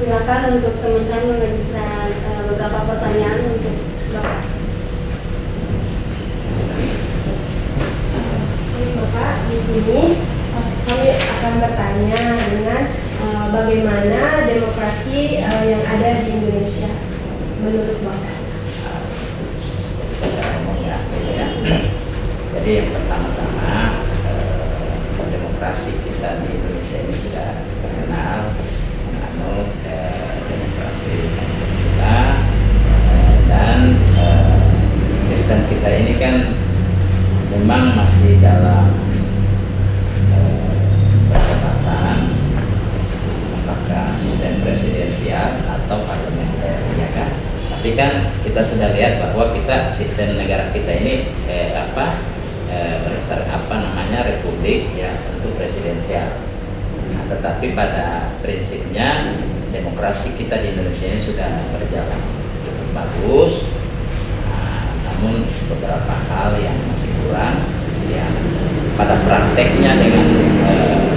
silakan untuk teman saya mengajukan beberapa pertanyaan untuk Bapak. Bapak, di sini kami akan bertanya dengan bagaimana demokrasi yang ada di Indonesia menurut Bapak. Jadi yang pertama-tama demokrasi kita di Indonesia ini sudah terkenal menganut demokrasi Pancasila, dan sistem kita ini kan memang masih dalam perdebatan apakah sistem presidensial atau parlementer, ya kan? Tapi kan kita sudah lihat bahwa sistem negara kita ini berdasarkan republik, ya, tentu presidensial. Nah, tetapi pada prinsipnya demokrasi kita di Indonesia ini sudah berjalan cukup bagus. Namun beberapa hal yang masih kurang, yang pada prakteknya dengan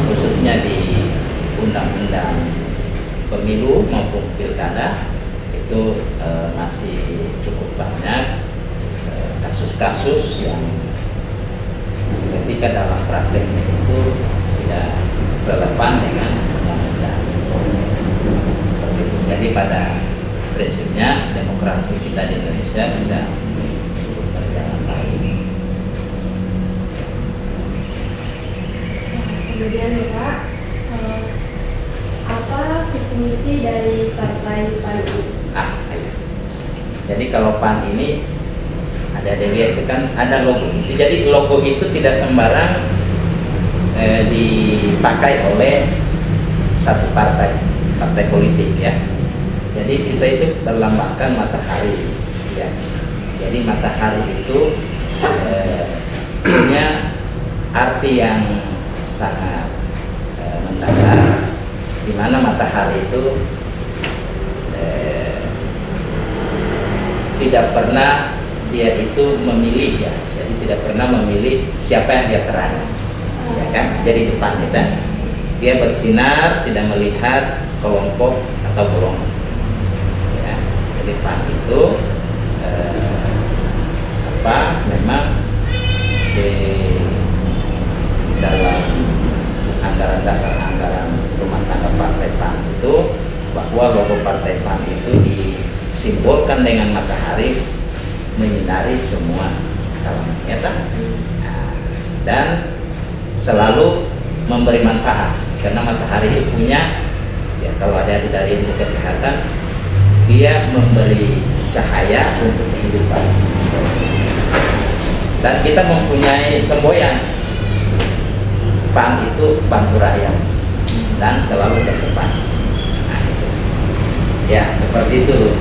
khususnya di undang-undang pemilu maupun pilkada itu masih cukup banyak kasus-kasus yang ketika dalam prakteknya itu tidak relevan dengan undang-undang. Seperti itu. Jadi pada prinsipnya demokrasi kita di Indonesia sudah cukup berjalan baik. Kemudian Bapak, apa visi misi dari partai PAN ini? Jadi kalau PAN ini ada lihat itu kan ada logo. Jadi logo itu tidak sembarang dipakai oleh satu partai politik, ya. Jadi kita itu berlambangkan matahari, ya. Jadi matahari itu punya arti yang sangat mendasar, di mana matahari itu tidak pernah dia itu memilih, ya. Jadi tidak pernah memilih siapa yang dia perangi, ya kan? Jadi itu PAN kita, dia bersinar tidak melihat kelompok atau golongan, ya. Jadi PAN itu memang di dalam anggaran dasar anggaran rumah tangga partai PAN itu, bahwa logo partai PAN itu disimbolkan dengan matahari menyinari semua kalangan, ya, dan selalu memberi manfaat, karena matahari itu punya, ya, kalau ada dari ilmu kesehatan, dia memberi cahaya untuk kehidupan. Dan kita mempunyai semboyan, PAN itu bantu rakyat dan selalu terdepan. Nah, itu. Ya, seperti itu.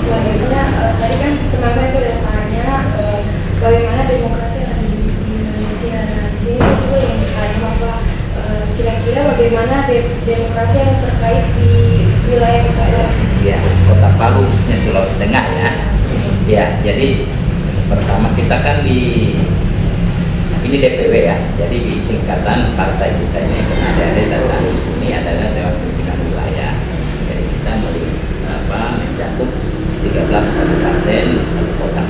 Selanjutnya, tadi kan teman saya sudah tanya bagaimana demokrasi yang ada di Indonesia. Nah, di sini juga yang bertanya bahwa kira-kira bagaimana demokrasi yang terkait di wilayah Kota Ya, Kota Palu, khususnya Sulawesi Tengah, ya. Ya, jadi pertama kita kan ini DPW, ya. Jadi di tingkatan partai kita ini ada dan di sini adalah Dewan Pimpinan Wilayah. Jadi kita mencakup 13 kabupaten, 1 kota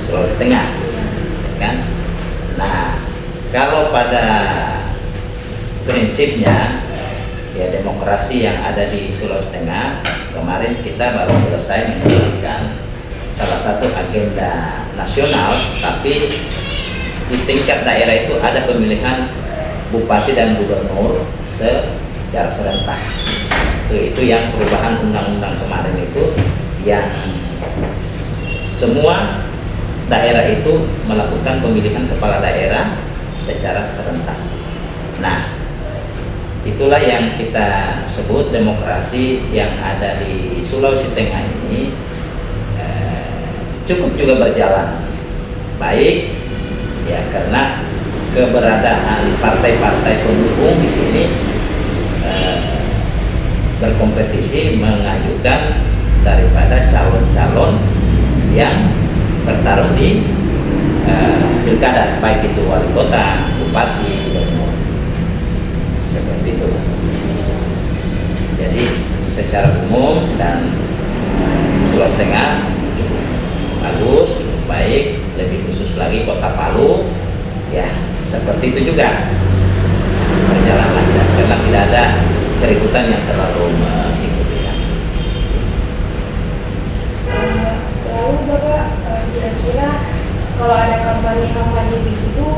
Sulawesi Tengah, kan? Nah, kalau pada prinsipnya, ya, demokrasi yang ada di Sulawesi Tengah, kemarin kita baru selesai menjalankan salah satu agenda nasional, tapi di tingkat daerah itu ada pemilihan bupati dan gubernur secara serentak. Itu yang perubahan undang-undang kemarin itu, yang semua daerah itu melakukan pemilihan kepala daerah secara serentak. Nah, itulah yang kita sebut demokrasi yang ada di Sulawesi Tengah ini cukup juga berjalan baik, ya, karena keberadaan partai-partai pendukung di sini berkompetisi mengajukan daripada calon-calon yang bertarung di pilkada, baik itu wali kota, bupati, gubernur. seperti itu. Jadi secara umum dan Sulawesi Tengah cukup bagus, cukup baik, lebih khusus lagi Kota Palu, ya seperti itu juga berjalan lancar karena tidak ada keributan yang terlalu signifikan. Lalu Bapak kira-kira kalau ada kampanye begitu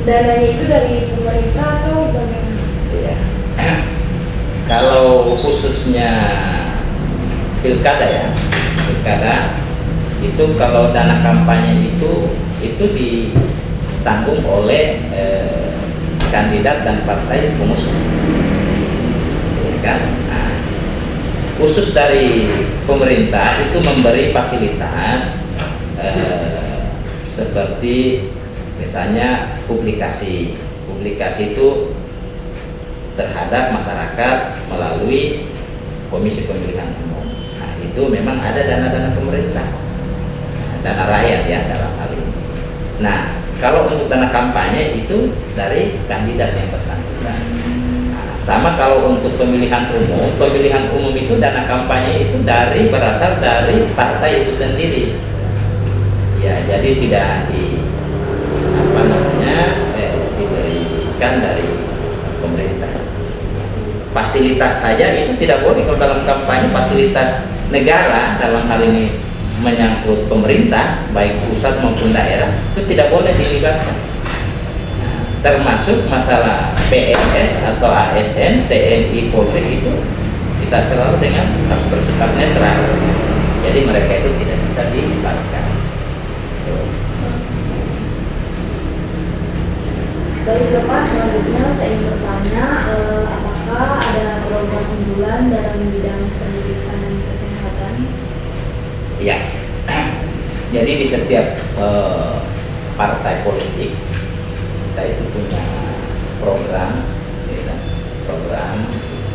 dananya itu dari pemerintah atau bagaimana? Ya. Kalau khususnya pilkada ya, pilkada itu kalau dana kampanye itu ditanggung oleh kandidat dan partai pengusung, ya kan? Nah, khusus dari pemerintah itu memberi fasilitas seperti misalnya publikasi itu terhadap masyarakat melalui Komisi Pemilihan Umum. Nah, itu memang ada dana-dana pemerintah, dana rakyat ya dalam hal ini. Nah, kalau untuk dana kampanye itu dari kandidat yang bersangkutan. Nah, sama kalau untuk pemilihan umum itu dana kampanye itu berasal dari partai itu sendiri. Ya, jadi tidak diberikan dari pemerintah. Fasilitas saja itu tidak boleh kalau dalam kampanye, fasilitas negara dalam hal ini menyangkut pemerintah baik pusat maupun daerah itu tidak boleh dilibatkan. Nah, termasuk masalah PNS atau ASN, TNI, Polri itu kita selalu dengan harus bersikap netral. Jadi mereka itu tidak bisa dilibatkan. Baik Bapak, selanjutnya saya ingin bertanya, apakah ada program unggulan dalam bidang pendidikan dan kesehatan? Ya, jadi di setiap partai politik kita itu punya program, ya,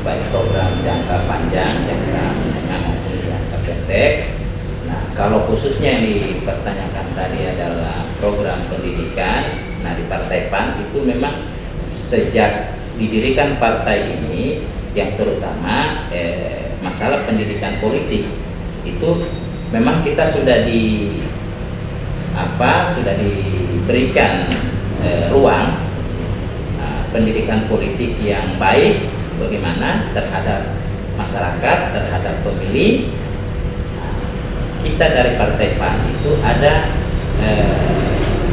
baik program jangka panjang, jangka menengah maupun jangka pendek. Nah, kalau khususnya yang dipertanyakan tadi adalah program pendidikan. Nah, di Partai PAN itu memang sejak didirikan partai ini yang terutama masalah pendidikan politik itu memang kita sudah diberikan ruang pendidikan politik yang baik bagaimana terhadap masyarakat, terhadap pemilih. Kita dari Partai PAN itu ada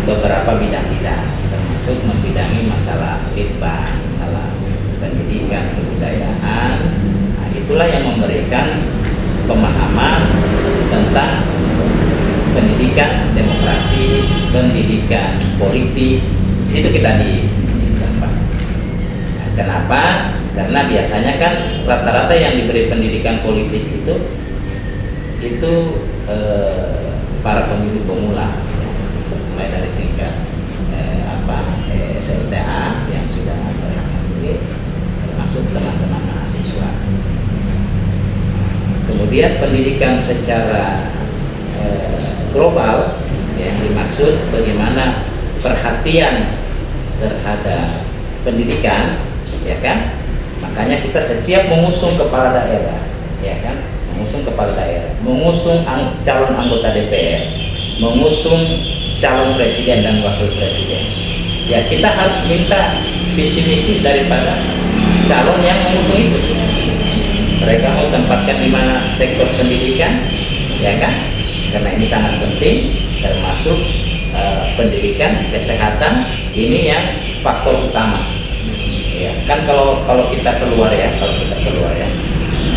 beberapa bidang-bidang, termasuk membidangi masalah litbang, masalah pendidikan kebudayaan. Nah, itulah yang memberikan pemahaman tentang pendidikan demokrasi, pendidikan politik. Di situ kita didapat. Nah, kenapa? Karena biasanya kan rata-rata yang diberi pendidikan politik itu para pemilih pemula. Mulai dari tingkat SLTA yang sudah berhasil, termasuk teman-teman mahasiswa. Kemudian pendidikan secara global yang dimaksud bagaimana perhatian terhadap pendidikan, ya kan? Makanya kita setiap mengusung kepala daerah, ya kan? Mengusung kepala daerah, mengusung calon anggota DPR, mengusung calon presiden dan wakil presiden. Ya, kita harus minta visi misi daripada calon yang mengusung itu. Mereka mau tempatkan di mana sektor pendidikan, ya kan? Karena ini sangat penting, termasuk pendidikan, kesehatan, ini yang faktor utama. Ya, kan kalau kita keluar ya,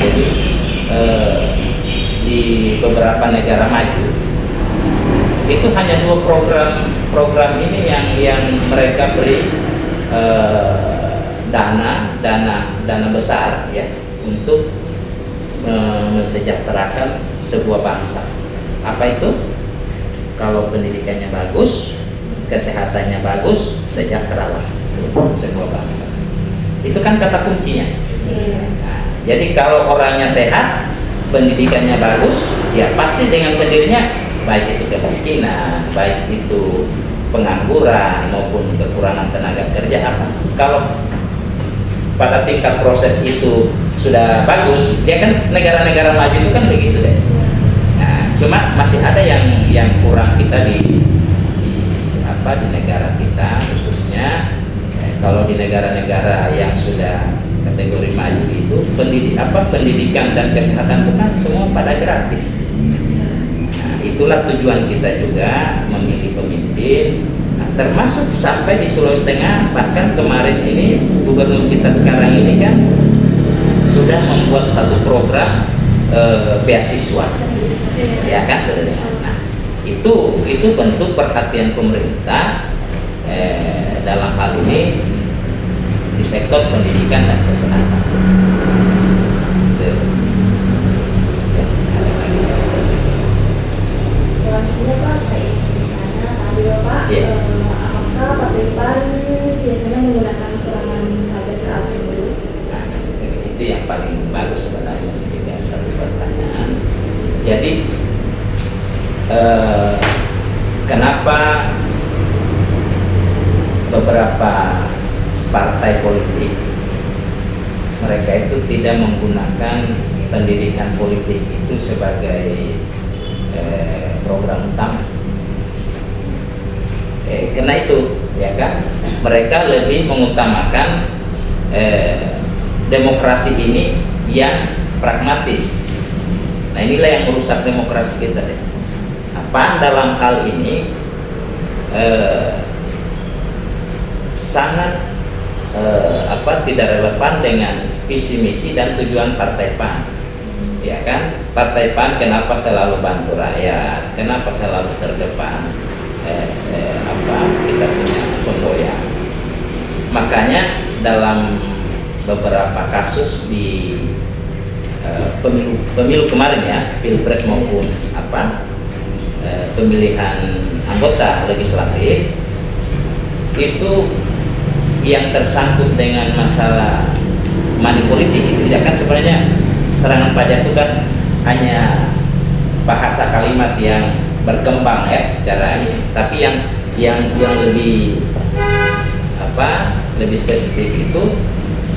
jadi di beberapa negara maju itu hanya 2 program ini yang mereka beri dana besar ya untuk mensejahterakan sebuah bangsa. Apa itu? Kalau pendidikannya bagus, kesehatannya bagus, sejahteralah sebuah bangsa. Itu kan kata kuncinya. Nah, jadi kalau orangnya sehat, pendidikannya bagus, ya pasti dengan sendirinya baik itu kemiskinan, baik itu pengangguran maupun kekurangan tenaga kerja apa. Kalau pada tingkat proses itu sudah bagus, dia kan negara-negara maju itu kan begitu deh. Nah, cuma masih ada yang kurang kita di negara kita khususnya. Kalau di negara-negara yang sudah kategori maju itu pendidikan dan kesehatan itu kan semua pada gratis. Nah, itulah tujuan kita juga memilih pemimpin. Nah, termasuk sampai di Sulawesi Tengah, bahkan kemarin ini gubernur kita sekarang ini kan sudah membuat satu program beasiswa, ya kan? Nah, itu bentuk perhatian pemerintah dalam hal ini di sektor pendidikan dan kesehatan. Selanjutnya Pak, saya ingin bertanya tadi Bapak, apakah Partai PAN biasanya menggunakan serangan hajar saat pemilu? Nah, itu yang paling bagus sebenarnya sebagai satu pertanyaan. Jadi kenapa beberapa partai politik mereka itu tidak menggunakan pendidikan politik itu sebagai program utama? Karena itu, ya kan, mereka lebih mengutamakan demokrasi ini yang pragmatis. Nah, inilah yang merusak demokrasi kita deh. PAN dalam hal ini sangat tidak relevan dengan visi misi dan tujuan Partai PAN, ya kan? Partai PAN kenapa selalu bantu rakyat, kenapa selalu terdepan, kita punya semboyan. Makanya dalam beberapa kasus di pemilu kemarin ya, pilpres maupun pemilihan anggota legislatif itu yang tersangkut dengan masalah money politik itu ya kan, sebenarnya serangan pajak itu kan hanya bahasa kalimat yang berkembang ya secara ini, tapi yang lebih lebih spesifik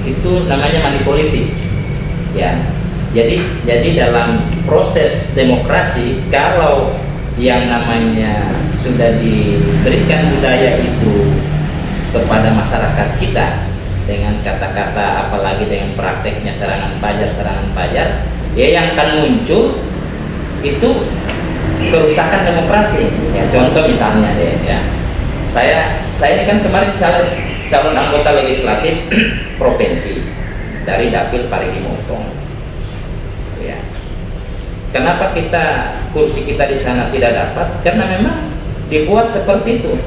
itu namanya money politik ya. Jadi dalam proses demokrasi, kalau yang namanya sudah diberikan budaya itu kepada masyarakat kita dengan kata-kata, apalagi dengan prakteknya serangan pajar, ya yang akan muncul itu kerusakan demokrasi. Ya, contoh misalnya deh ya, saya ini kan kemarin calon anggota legislatif provinsi dari Dapil Parigi Motong. Ya. Kenapa kursi kita di sana tidak dapat? Karena memang dibuat seperti itu.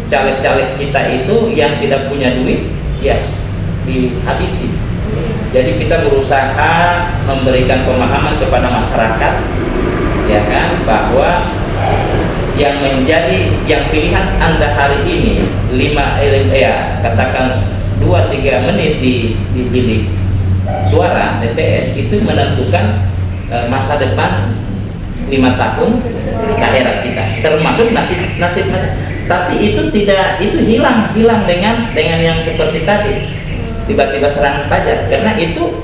Caleg-caleg kita itu yang tidak punya duit, dihabisi. Jadi kita berusaha memberikan pemahaman kepada masyarakat, ya kan, bahwa yang pilihan Anda hari ini 2-3 menit di bilik suara TPS itu menentukan masa depan 5 tahun daerah kita, termasuk nasib. Tapi itu hilang dengan yang seperti tadi, tiba-tiba serangan pajak. Karena itu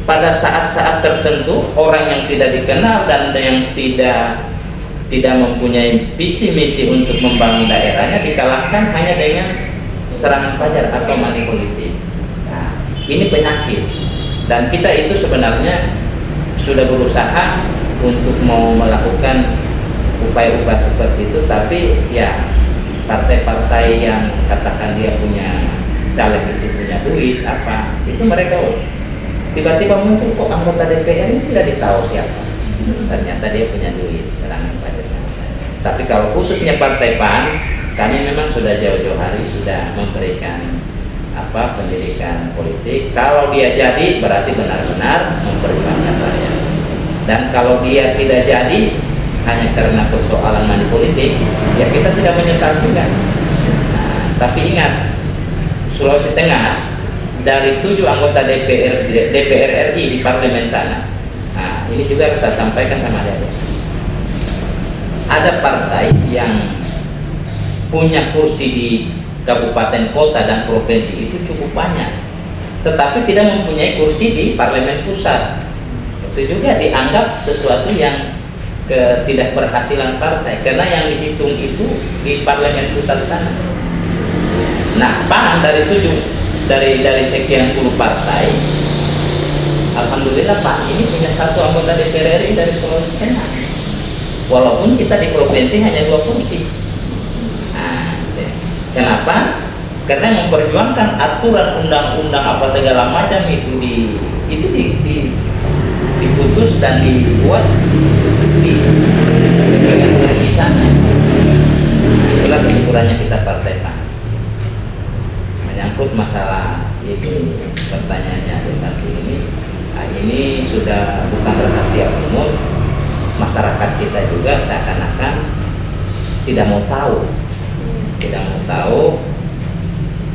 pada saat-saat tertentu orang yang tidak dikenal dan yang tidak mempunyai visi misi untuk membangun daerahnya dikalahkan hanya dengan serangan pajak atau money politik. Nah, ini penyakit, dan kita itu sebenarnya sudah berusaha untuk mau melakukan upaya-upaya seperti itu, tapi ya partai-partai yang katakan dia punya caleg itu punya duit itu mereka tiba-tiba muncul, kok anggota DPR ini tidak ditahu siapa, ternyata dia punya duit, serangan pada sana. Tapi kalau khususnya Partai PAN, kami memang sudah jauh-jauh hari sudah memberikan pendidikan politik. Kalau dia jadi berarti benar-benar memperjuangkan rakyat, dan kalau dia tidak jadi hanya karena persoalan money politik, ya kita tidak menyesal juga. Nah, tapi ingat, Sulawesi Tengah dari 7 anggota DPR RI di parlemen sana, nah ini juga harus saya sampaikan sama dia, ada partai yang punya kursi di kabupaten, kota, dan provinsi itu cukup banyak. tetapi tidak mempunyai kursi di parlemen pusat. Itu juga dianggap sesuatu yang ketidakberhasilan partai, karena yang dihitung itu di parlemen pusat sana. Nah, PAN dari sekian puluh partai, alhamdulillah PAN ini punya satu anggota DPR RI dari Sulawesi Tengah. Walaupun kita di provinsi hanya 2 kursi. Nah, kenapa? Karena memperjuangkan aturan undang-undang apa segala macam itu diputus dan dibuat di DPR RI sana. Itulah kesyukurannya kita partai PAN. Menyangkut masalah ini, pertanyaannya ada satu ini, ini sudah bukan rahasia umum. Masyarakat kita juga seakan-akan tidak mau tahu,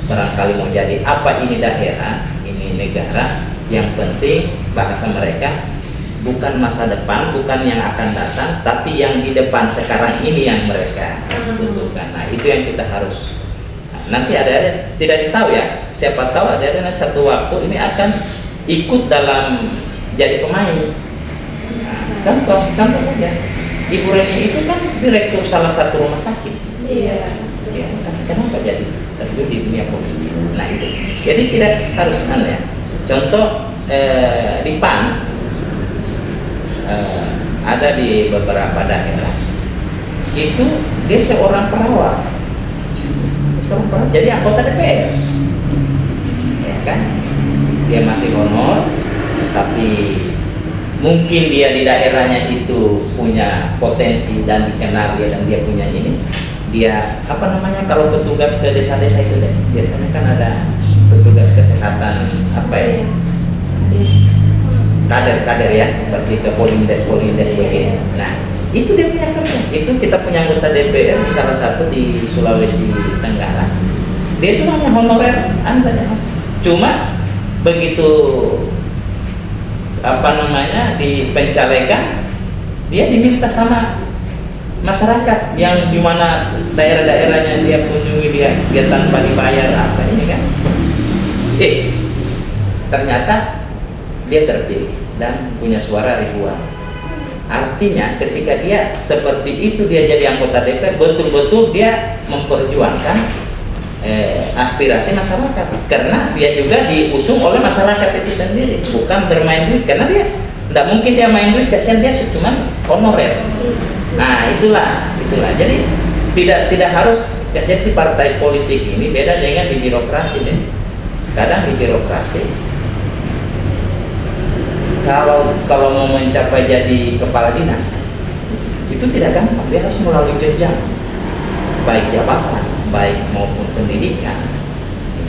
barangkali mau jadi apa ini daerah, ini negara. Yang penting bahasa mereka bukan masa depan, bukan yang akan datang, tapi yang di depan sekarang ini yang mereka butuhkan. Nah, itu yang kita harus. Nanti ada tidak ditahu ya, siapa tahu ada nanti satu waktu ini akan ikut dalam jadi pemain. Contoh saja, Ibu Reni itu kan direktur salah satu rumah sakit. Iya. Ya, kenapa jadi terjun di dunia politik? Nah itu, jadi tidak harus ya. Contoh di PAN ada di beberapa daerah itu dia seorang perawat, jadi anggota DPR, ya kan? Dia masih honor, tapi mungkin dia di daerahnya itu punya potensi dan dikenal dia, dan dia punya ini, dia apa namanya kalau petugas ke desa-desa itu deh, biasanya kan ada petugas kesehatan apa ya, kader ya, seperti ke polindes begini. Nah itu dia punya kerja, itu kita punya anggota DPR salah satu di Sulawesi Tenggara, dia itu hanya honorer Anda, cuma begitu apa namanya di pencalekan dia diminta sama masyarakat yang dimana daerah-daerahnya dia kunjungi, dia tanpa dibayar apa ini kan, ternyata dia terpilih dan punya suara ribuan. Artinya ketika dia seperti itu, dia jadi anggota DPR, betul-betul dia memperjuangkan aspirasi masyarakat, karena dia juga diusung oleh masyarakat itu sendiri, bukan bermain duit, karena dia tidak mungkin dia main duit, kasihan dia cuma honorer. Nah itulah jadi tidak harus jadi partai politik ini beda dengan di birokrasi deh. Kadang di birokrasi kalau mau mencapai jadi kepala dinas itu tidak gampang, dia harus melalui jenjang baik jabatan baik maupun pendidikan.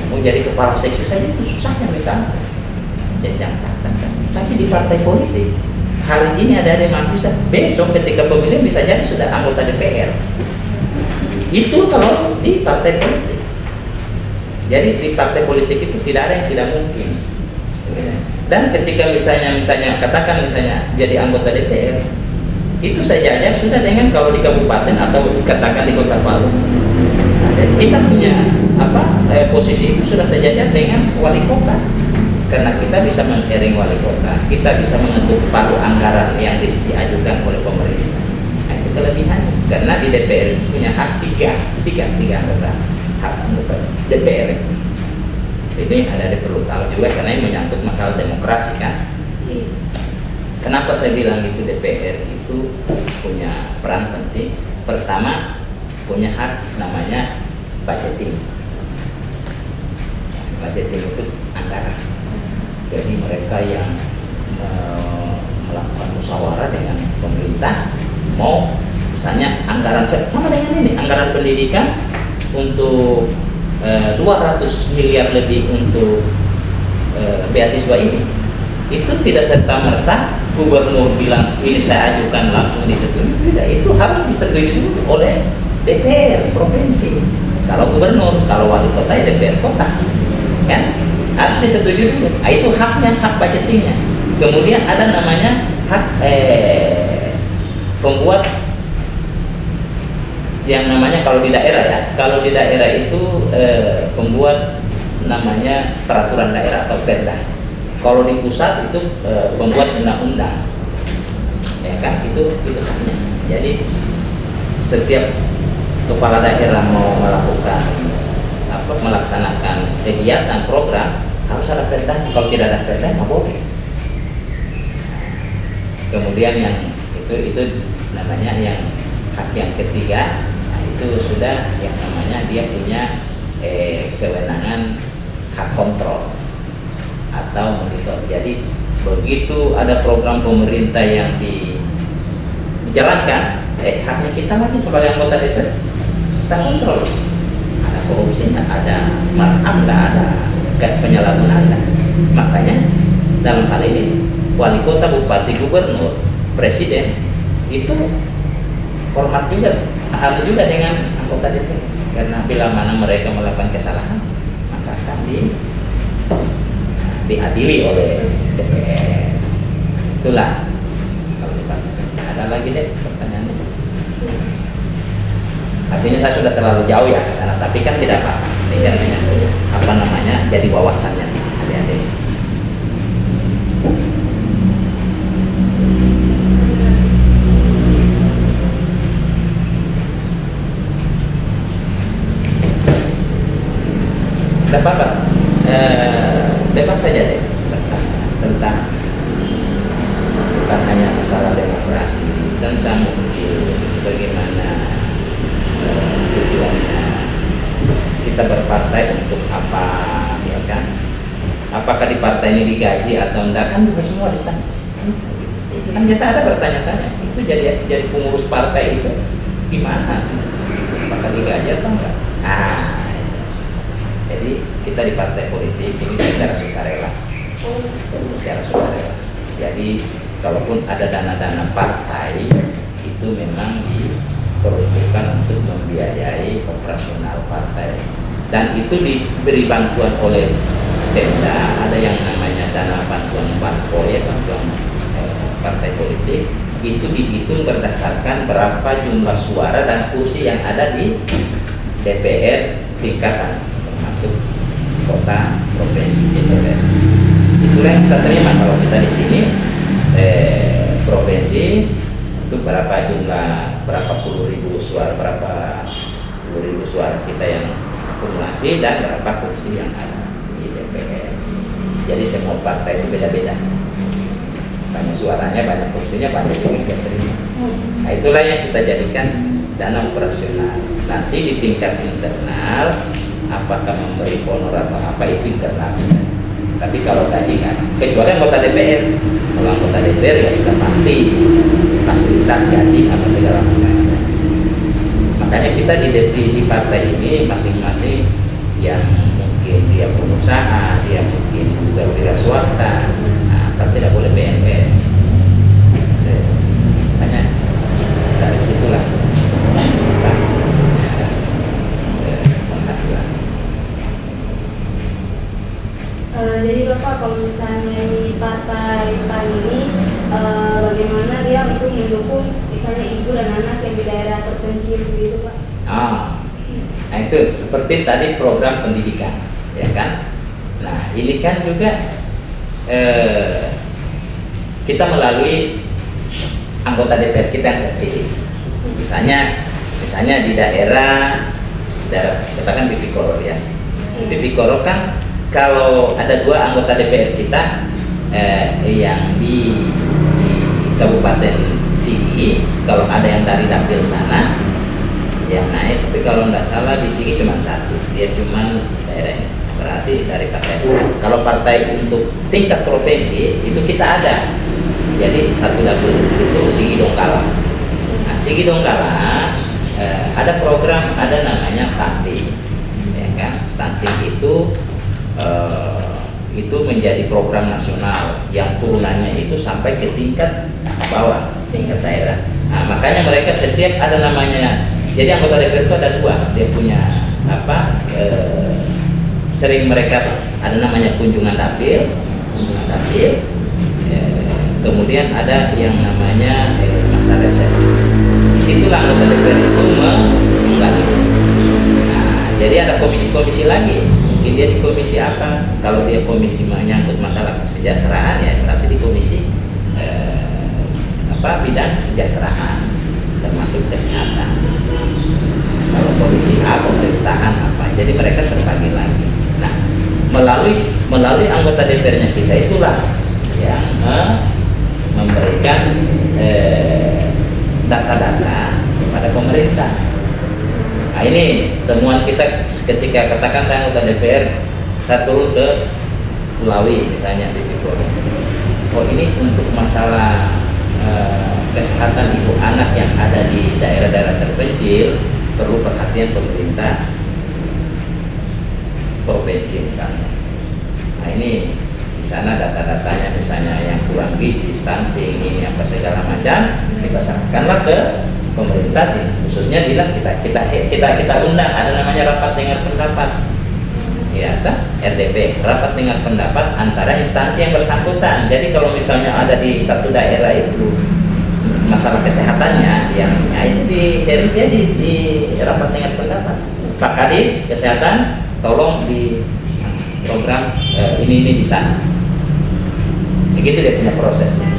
Mau jadi kepala seksi saja itu susahnya mereka jenjang tertentu. Tapi di partai politik hari ini ada mahasiswa, besok ketika pemilihan bisa jadi sudah anggota DPR. Itu kalau di partai politik. Jadi di partai politik itu tidak ada yang tidak mungkin. Dan ketika misalnya katakan jadi anggota DPR, itu saja sudah dengan kalau di kabupaten atau katakan di Kota Palu, kita punya posisi itu sudah sejajar dengan wali kota, karena kita bisa meng-hearing wali kota, kita bisa mengetuk palu anggaran yang diajukan oleh pemerintah. Nah, itu kelebihannya, karena di DPR itu punya hak tiga anggota, hak anggota DPR. Ini ada perlu tahu juga, karena ini menyangkut masalah demokrasi kan. Kenapa saya bilang itu DPR itu punya peran penting? Pertama, punya hak namanya budgeting. Budgeting itu anggaran. Jadi mereka yang melakukan musyawarah dengan pemerintah, mau misalnya anggaran sama dengan ini, anggaran pendidikan untuk 200 miliar lebih untuk beasiswa ini, itu tidak serta-merta gubernur bilang ini saya ajukan langsung disetujui, tidak, itu harus disetujui oleh DPR provinsi. Kalau gubernur, kalau wali kota ya DPR kota, kan harus disetujui dulu. Nah, itu haknya, hak budgetingnya. Kemudian ada namanya hak pembuat yang namanya kalau di daerah ya, kalau di daerah itu pembuat namanya peraturan daerah atau perda. Kalau di pusat itu pembuat undang-undang, ya kan, itu haknya. Jadi setiap kepala daerah mau melaksanakan kegiatan program harus ada perda. Kalau tidak ada perda nggak boleh. Kemudian yang itu namanya yang hak yang ketiga, nah itu sudah yang namanya dia punya kewenangan hak kontrol atau monitor. Jadi begitu ada program pemerintah yang dijalankan, haknya kita lagi sebagai anggota DPR kita kontrol. Ada korupsi, ada markup, ada penyalahgunaan. Makanya dalam hal ini wali kota, bupati, gubernur, presiden itu hormat juga, harus juga dengan anggota DPR, karena bila mana mereka melakukan kesalahan maka akan diadili oleh DPR. Itulah kalau ada lagi deh pertanyaannya. Artinya saya sudah terlalu jauh ya ke sana, tapi kan tidak apa-apa. Ini kan apa namanya jadi wawasannya adik-adik. Tidak apa-apa, bebas saja deh tentang bukan hanya masalah demokrasi, tentang mungkin bagaimana tujuannya kita berpartai untuk apa, ya kan? Apakah di partai ini digaji atau enggak, kan bisa semua ditanya. Kan biasa ada bertanya-tanya, itu jadi pengurus partai itu gimana? Apakah digaji atau enggak? Nah, jadi kita di partai politik ini secara sukarela, Jadi kalaupun ada dana-dana partai itu memang diperuntukkan untuk membiayai operasional partai, dan itu diberi bantuan oleh Pemda. Ada yang namanya dana bantuan parpol, ya, bantuan partai politik. Itu dihitung berdasarkan berapa jumlah suara dan kursi yang ada di DPR tingkatan, termasuk kota, provinsi, DPR. Itulah yang kita terima kalau kita di sini provinsi itu berapa puluh ribu suara, kita yang akumulasi, dan berapa kursi yang ada di DPR. Jadi semua partai itu beda-beda, banyak suaranya, banyak kursinya, banyak yang kita terima. Nah, itulah yang kita jadikan dana operasional. Nanti di tingkat internal apakah memberi honor atau apa itu internal saja. Tapi kalau gaji kan, kecuali anggota DPR. Kalau anggota DPR ya sudah pasti fasilitas gaji apa segala macam. Makanya kita di partai ini masing-masing yang mungkin dia pengusaha, dia mungkin juga wira swasta, nah, asal tidak boleh PNS. Makanya dari situlah penghasilan. Jadi Bapak, kalau misalnya di partai PAN ini bagaimana dia untuk mendukung misalnya ibu dan anak yang di daerah terpencil begitu Pak? Nah itu seperti tadi program pendidikan, ya kan? Nah ini kan juga kita melalui anggota DPR kita yang terpilih. Misalnya di daerah kita kan di Pikoror, ya. Di Pikoror kan kalau ada 2 anggota DPR kita yang di Kabupaten Sigi, kalau ada yang dari dapil sana ya naik, tapi kalau nggak salah di Sigi cuma 1, dia cuma daerahnya, berarti dari partai. Kalau partai untuk tingkat provinsi itu kita ada, jadi 1 dapil itu Sigi Donggala. Nah Sigi Donggala ada program, ada namanya stunting, ya kan? Stunting itu menjadi program nasional yang turunannya itu sampai ke tingkat bawah, tingkat daerah. Nah, makanya mereka setiap ada namanya, jadi anggota DPR itu ada 2, dia punya sering mereka ada namanya kunjungan dapil, kemudian ada yang namanya masa reses. Disitulah anggota DPR itu menggali. Nah, jadi ada komisi-komisi lagi masukin dia di komisi apa. Kalau dia komisi menyangkut masalah kesejahteraan, ya berarti di komisi bidang kesejahteraan termasuk kesehatan. Kalau komisi A pemerintahan apa, jadi mereka terbagi lagi. Nah, melalui anggota DPR-nya kita itulah yang memberikan data-data kepada pemerintah. Nah, ini temuan kita ketika katakan saya anggota DPR, saya turun ke Pulawi misalnya di Bogor. Oh, ini untuk masalah kesehatan ibu anak yang ada di daerah-daerah terpencil perlu perhatian pemerintah provinsi misalnya. Nah, ini di sana data-datanya misalnya yang kurang gizi, stunting, ini apa segala macam dipasarkanlah ke pemerintah, khususnya dinas kita undang, ada namanya rapat dengar pendapat, ya RDP, rapat dengar pendapat antara instansi yang bersangkutan. Jadi kalau misalnya ada di satu daerah itu masalah kesehatannya, yang itu di rapat dengar pendapat, Pak Kadis kesehatan tolong di program ini di sana. Begitu dia punya prosesnya.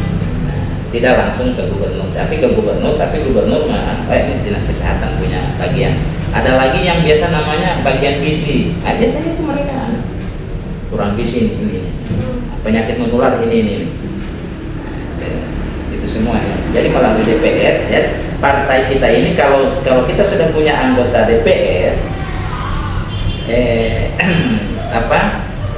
Tidak langsung ke gubernur, tapi gubernur dinas kesehatan punya bagian. Ada lagi yang biasa namanya bagian gizi. Nah, biasanya itu mereka kurang gizi ini, penyakit menular ini. Itu semua ya. Jadi melalui DPR, ya, partai kita ini kalau kita sudah punya anggota DPR,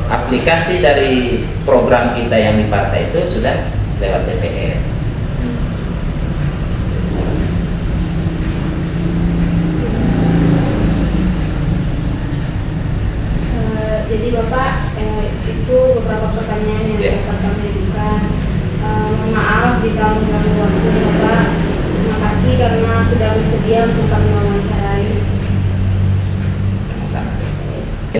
aplikasi dari program kita yang di partai itu sudah lewat DPR. Jadi Bapak, itu beberapa pertanyaan yang dapat kami ajukan. Mohon maaf jika mengganggu waktu Bapak. Terima kasih karena sudah bersedia untuk kami